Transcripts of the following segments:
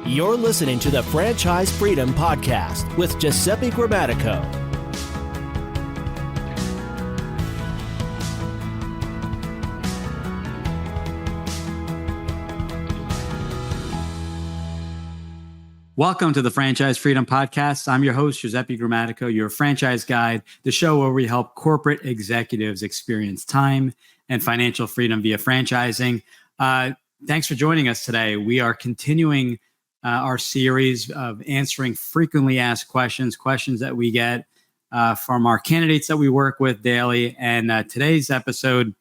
You're listening to the Franchise Freedom Podcast with Giuseppe Grammatico. Welcome to the Franchise Freedom Podcast. I'm your host, Giuseppe Grammatico, your franchise guide, the show where we help corporate executives experience time and financial freedom via franchising. Thanks for joining us today. We are continuing our series of answering frequently asked questions that we get from our candidates that we work with daily. And today's episode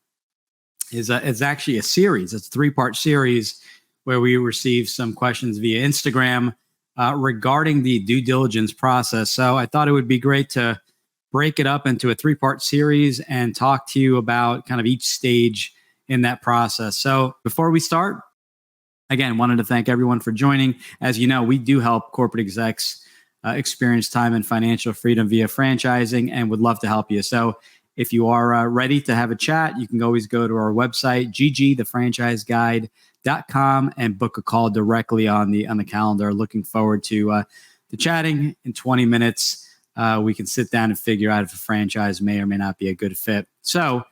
is actually a series. It's a three-part series where we receive some questions via Instagram regarding the due diligence process. So I thought it would be great to break it up into a three-part series and talk to you about kind of each stage in that process. So before we start, again, wanted to thank everyone for joining. As you know, we do help corporate execs experience time and financial freedom via franchising and would love to help you. So if you are ready to have a chat, you can always go to our website, ggthefranchiseguide.com, and book a call directly on the calendar. Looking forward to chatting in 20 minutes. We can sit down and figure out if a franchise may or may not be a good fit. So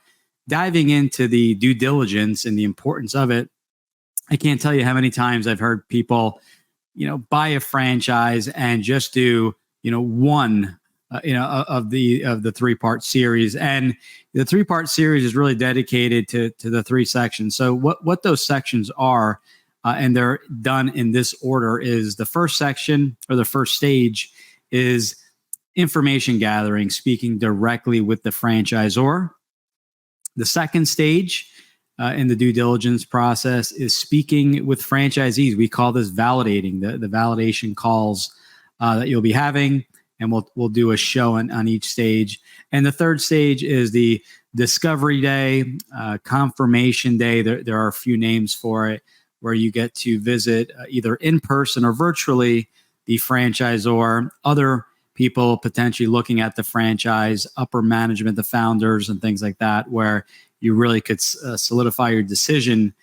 diving into the due diligence and the importance of it, I can't tell you how many times I've heard people, buy a franchise and just do, one, of the three-part series. And the three-part series is really dedicated to the three sections. So what those sections are, and they're done in this order, is the first section or the first stage is information gathering, speaking directly with the franchisor. The second stage in the due diligence process is speaking with franchisees. We call this validating, the validation calls that you'll be having, and we'll do a show on each stage. And the third stage is the discovery day, confirmation day. There are a few names for it, where you get to visit either in person or virtually the franchisor, other people potentially looking at the franchise, upper management, the founders and things like that, where you really could solidify your decision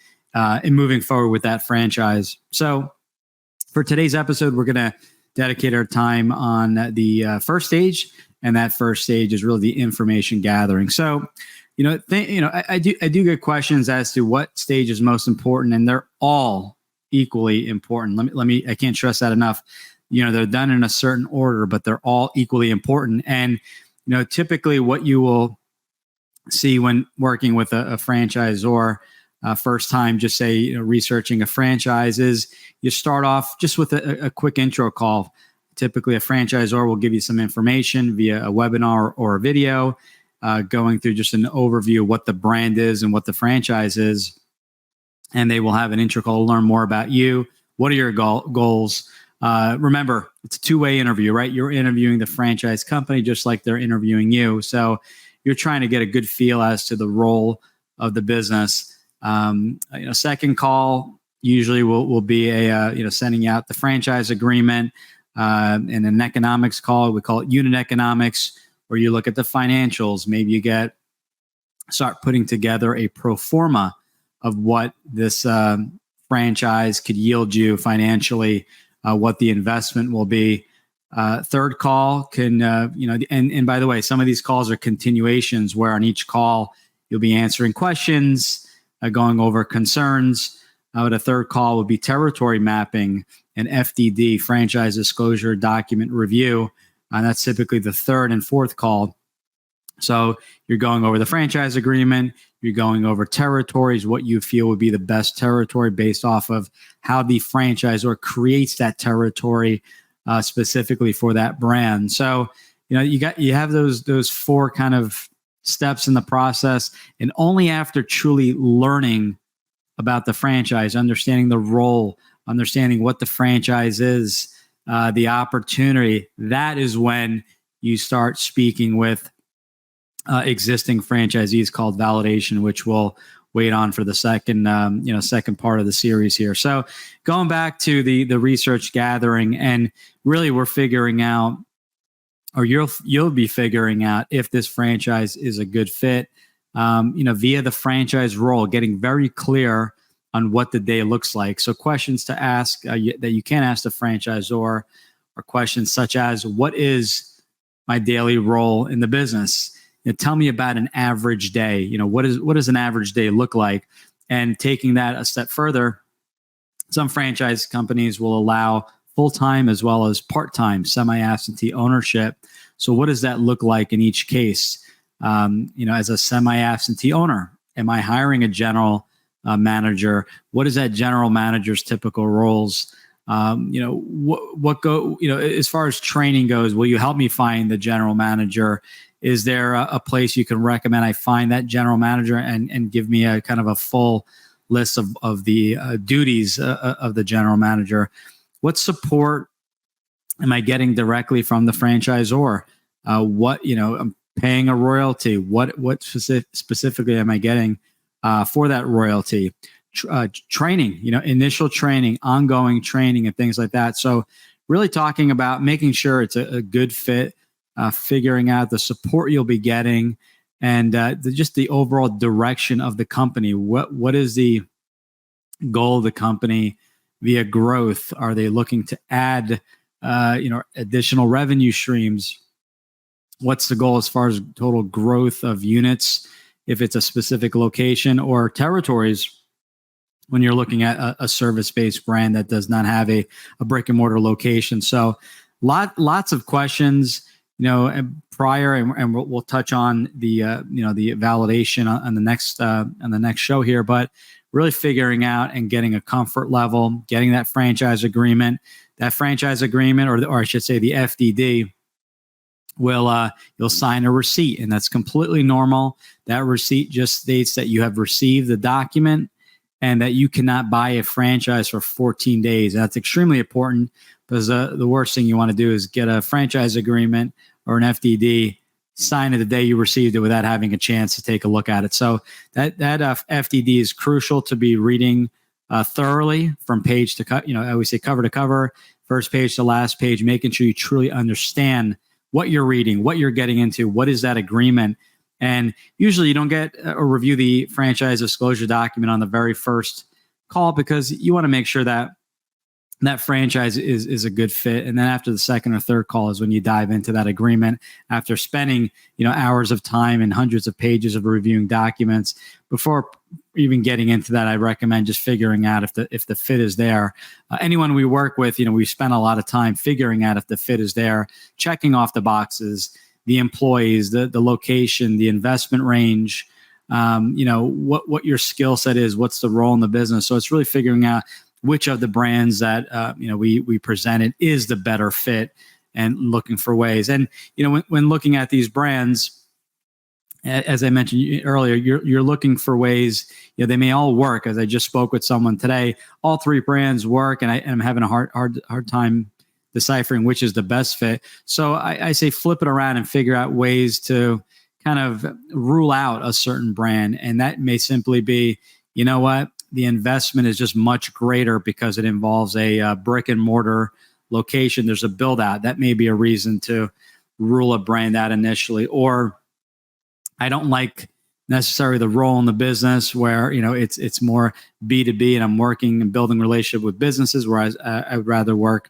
in moving forward with that franchise. So for today's episode, we're going to dedicate our time on the first stage, and that first stage is really the information gathering. So, I do get questions as to what stage is most important, and they're all equally important. I can't stress that enough. They're done in a certain order, but they're all equally important. And, typically what you will see when working with a franchisor first time, just say, researching a franchise, is you start off just with a quick intro call. Typically a franchisor will give you some information via a webinar or a video, going through just an overview of what the brand is and what the franchise is. And they will have an intro call to learn more about you. What are your goals? Remember, it's a two-way interview, right? You're interviewing the franchise company just like they're interviewing you. So you're trying to get a good feel as to the role of the business. Second call usually will be sending out the franchise agreement, and an economics call. We call it unit economics, where you look at the financials. Maybe you start putting together a pro forma of what this franchise could yield you financially, what the investment will be. Third call can, and by the way, some of these calls are continuations, where on each call you'll be answering questions, going over concerns. But a third call would be territory mapping and FDD, franchise disclosure document review. And that's typically the third and fourth call. So you're going over the franchise agreement, you're going over territories, what you feel would be the best territory based off of how the franchisor creates that territory specifically for that brand. So, you have those four kind of steps in the process, and only after truly learning about the franchise, understanding the role, understanding what the franchise is, the opportunity, that is when you start speaking with existing franchisees, called validation, which we'll wait on for the second part of the series here. So going back to the research gathering, and really we're figuring out, or you'll be figuring out if this franchise is a good fit, via the franchise role, getting very clear on what the day looks like. So questions to ask that you can ask the franchisor are questions such as, what is my daily role in the business? Tell me about an average day. What does an average day look like? And taking that a step further, some franchise companies will allow full-time as well as part-time semi-absentee ownership. So what does that look like in each case? As a semi-absentee owner, am I hiring a general manager? What is that general manager's typical roles? As far as training goes, will you help me find the general manager? Is there a place you can recommend I find that general manager and give me a kind of a full list of the duties of the general manager? What support am I getting directly from the franchisor? I'm paying a royalty. What specifically am I getting for that royalty? Training, initial training, ongoing training, and things like that. So really talking about making sure it's a good fit, figuring out the support you'll be getting, and just the overall direction of the company. What is the goal of the company via growth? Are they looking to add additional revenue streams? What's the goal as far as total growth of units, if it's a specific location, or territories when you're looking at a service-based brand that does not have a brick and mortar location? So lots of questions, prior, and we'll touch on the validation on the next show here, but really figuring out and getting a comfort level, getting that franchise agreement, or I should say the FDD. You'll sign a receipt, and that's completely normal. That receipt just states that you have received the document and that you cannot buy a franchise for 14 days. That's extremely important, because the worst thing you want to do is get a franchise agreement or an FDD, sign it the day you received it without having a chance to take a look at it. So that FDD is crucial to be reading thoroughly from page to cut. I always say cover to cover, first page to last page, making sure you truly understand what you're reading, what you're getting into, what is that agreement. And usually you don't get or review the franchise disclosure document on the very first call, because you want to make sure that that franchise is a good fit. And then after the second or third call is when you dive into that agreement, after spending hours of time and hundreds of pages of reviewing documents. Before even getting into that, I recommend just figuring out if the fit is there. Anyone we work with, we spend a lot of time figuring out if the fit is there, checking off the boxes, the employees, the location, the investment range, what your skill set is, what's the role in the business. So it's really figuring out which of the brands that we presented is the better fit, and looking for ways. And when looking at these brands, as I mentioned earlier, you're looking for ways. They may all work. As I just spoke with someone today, all three brands work, and I'm having a hard time deciphering which is the best fit. So I say flip it around and figure out ways to kind of rule out a certain brand, and that may simply be, the investment is just much greater because it involves a brick and mortar location. There's a build out. That may be a reason to rule a brand out initially. Or I don't like necessarily the role in the business where, it's more B2B and I'm working and building relationship with businesses, whereas I would rather work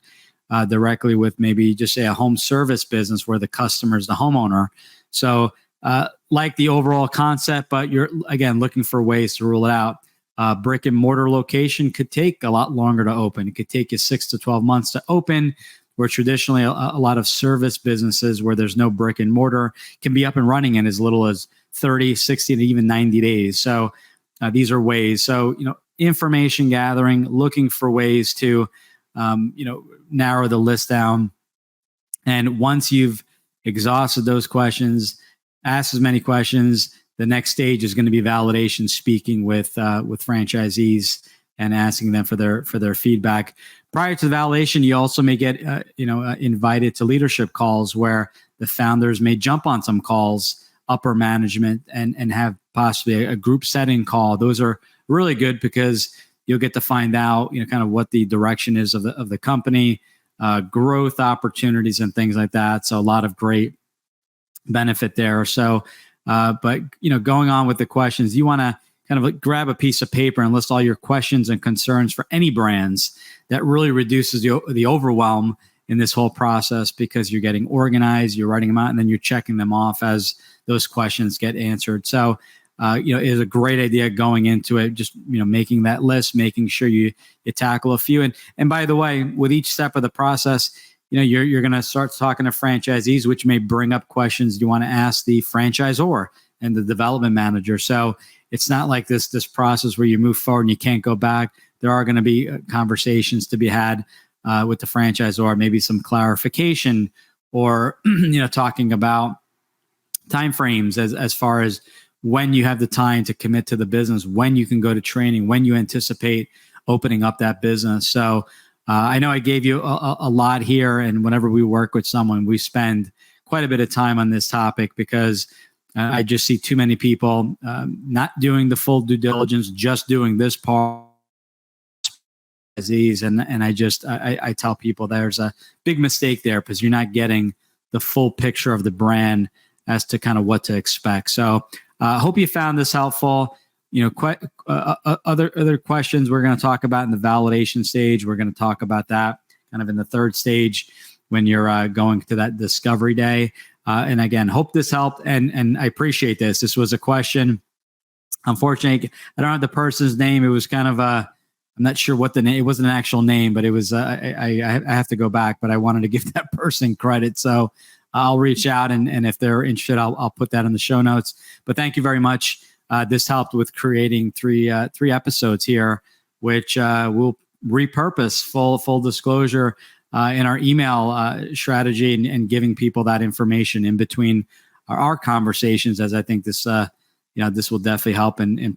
directly with maybe just say a home service business where the customer is the homeowner. So like the overall concept, but you're, again, looking for ways to rule it out. Brick and mortar location could take a lot longer to open. It could take you 6 to 12 months to open, where traditionally a lot of service businesses where there's no brick and mortar can be up and running in as little as 30, 60, and even 90 days. So these are ways. So, information gathering, looking for ways to, narrow the list down. And once you've exhausted those questions, ask as many questions, the next stage is going to be validation, speaking with franchisees and asking them for their feedback. Prior to the validation, you also may get invited to leadership calls where the founders may jump on some calls, upper management, and have possibly a group setting call. Those are really good because you'll get to find out kind of what the direction is of the company, growth opportunities and things like that. So a lot of great benefit there. So. But going on with the questions, you want to kind of like grab a piece of paper and list all your questions and concerns for any brands. That really reduces the overwhelm in this whole process, because you're getting organized, you're writing them out, and then you're checking them off as those questions get answered. So, it is a great idea going into it, just, making that list, making sure you tackle a few. And by the way, with each step of the process, you're going to start talking to franchisees, which may bring up questions you want to ask the franchisor and the development manager. So it's not like this process where you move forward and you can't go back. There are going to be conversations to be had with the franchisor, maybe some clarification, or talking about timeframes as far as when you have the time to commit to the business, when you can go to training, when you anticipate opening up that business. So I know I gave you a lot here, and whenever we work with someone, we spend quite a bit of time on this topic, because I just see too many people not doing the full due diligence, just doing this part. And I tell people there's a big mistake there, because you're not getting the full picture of the brand as to kind of what to expect. So I hope you found this helpful. Other questions we're going to talk about in the validation stage. We're going to talk about that kind of in the third stage when you're going to that discovery day. And again, hope this helped. And I appreciate this. This was a question. Unfortunately, I don't have the person's name. It was kind of I'm not sure what the name. It wasn't an actual name, but it was. I have to go back, but I wanted to give that person credit. So I'll reach out, and if they're interested, I'll put that in the show notes. But thank you very much. This helped with creating three episodes here, which we'll repurpose full disclosure in our email strategy, and giving people that information in between our conversations, as I think this this will definitely help in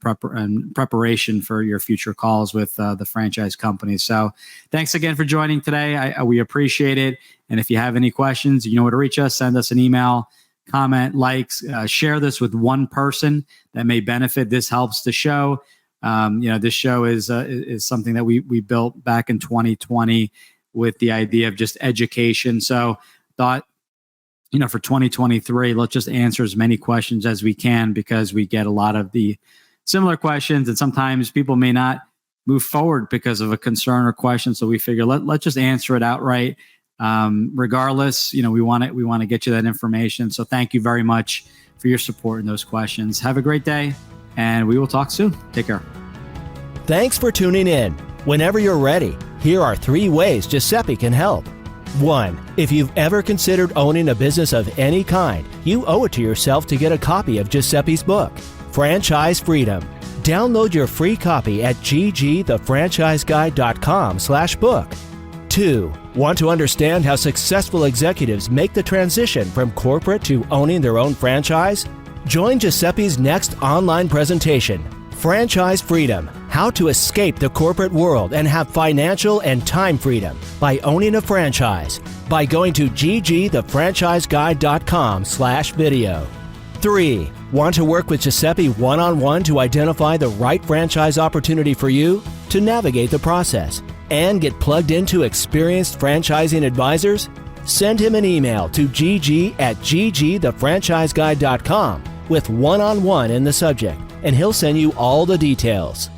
preparation for your future calls with the franchise companies. So thanks again for joining today. We appreciate it. And if you have any questions, you know where to reach us. Send us an email, comment, likes, share this with one person that may benefit. This helps the show. This show is something that we built back in 2020 with the idea of just education. So thought, for 2023, let's just answer as many questions as we can, because we get a lot of the similar questions, and sometimes people may not move forward because of a concern or question. So we figure let's just answer it outright. Regardless, we want to get you that information. So thank you very much for your support in those questions. Have a great day, and we will talk soon. Take care. Thanks for tuning in. Whenever you're ready, here are 3 ways Giuseppe can help. 1. If you've ever considered owning a business of any kind, you owe it to yourself to get a copy of Giuseppe's book, Franchise Freedom. Download your free copy at ggthefranchiseguide.com/book. 2. Want to understand how successful executives make the transition from corporate to owning their own franchise? Join Giuseppe's next online presentation, Franchise Freedom: How to Escape the Corporate World and Have Financial and Time Freedom by Owning a Franchise, by going to ggthefranchiseguide.com/video. 3. Want to work with Giuseppe one-on-one to identify the right franchise opportunity for you, to navigate the process, and get plugged into experienced franchising advisors? Send him an email to gg@ggthefranchiseguide.com with one-on-one in the subject, and he'll send you all the details.